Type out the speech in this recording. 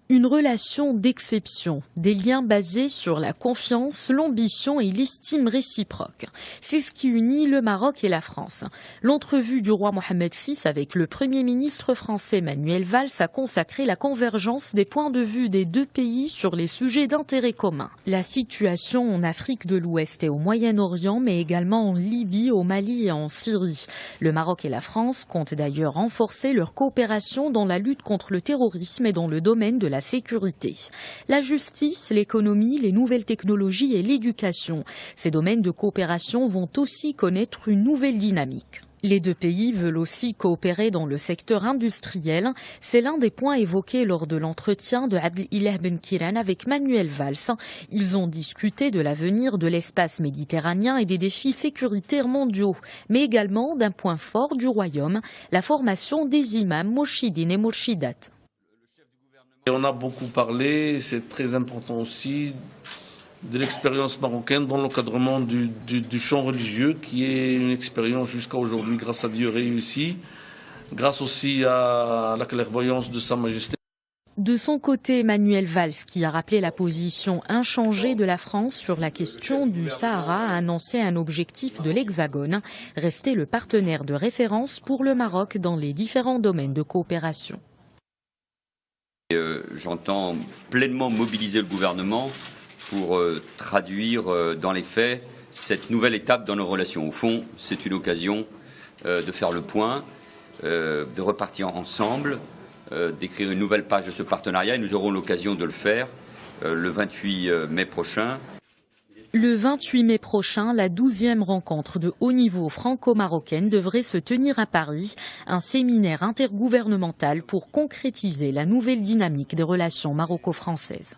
Une relation d'exception, des liens basés sur la confiance, l'ambition et l'estime réciproque. C'est ce qui unit le Maroc et la France. L'entrevue du roi Mohammed VI avec le Premier ministre français Manuel Valls a consacré la convergence des points de vue des deux pays sur les sujets d'intérêt commun. La situation en Afrique de l'Ouest et au Moyen-Orient, mais également en Libye, au Mali et en Syrie. Le Maroc et la France comptent d'ailleurs renforcer leur coopération dans la lutte contre le terrorisme et dans le domaine de la sécurité. La justice, l'économie, les nouvelles technologies et l'éducation. Ces domaines de coopération vont aussi connaître une nouvelle dynamique. Les deux pays veulent aussi coopérer dans le secteur industriel. C'est l'un des points évoqués lors de l'entretien de Abdelilah Ben Kiran avec Manuel Valls. Ils ont discuté de l'avenir de l'espace méditerranéen et des défis sécuritaires mondiaux, mais également d'un point fort du royaume, la formation des imams mourchidines et mourchidates. On a beaucoup parlé, c'est très important aussi, de l'expérience marocaine dans l'encadrement du champ religieux, qui est une expérience jusqu'à aujourd'hui, grâce à Dieu, réussie, grâce aussi à la clairvoyance de Sa Majesté. De son côté, Manuel Valls, qui a rappelé la position inchangée de la France sur la question du Sahara, a annoncé un objectif de l'Hexagone, rester le partenaire de référence pour le Maroc dans les différents domaines de coopération. J'entends pleinement mobiliser le gouvernement pour traduire dans les faits cette nouvelle étape dans nos relations. Au fond, c'est une occasion de faire le point, de repartir ensemble, d'écrire une nouvelle page de ce partenariat, et nous aurons l'occasion de le faire le 28 mai prochain. Le 28 mai prochain, la 12e rencontre de haut niveau franco-marocaine devrait se tenir à Paris, un séminaire intergouvernemental pour concrétiser la nouvelle dynamique des relations maroco-françaises.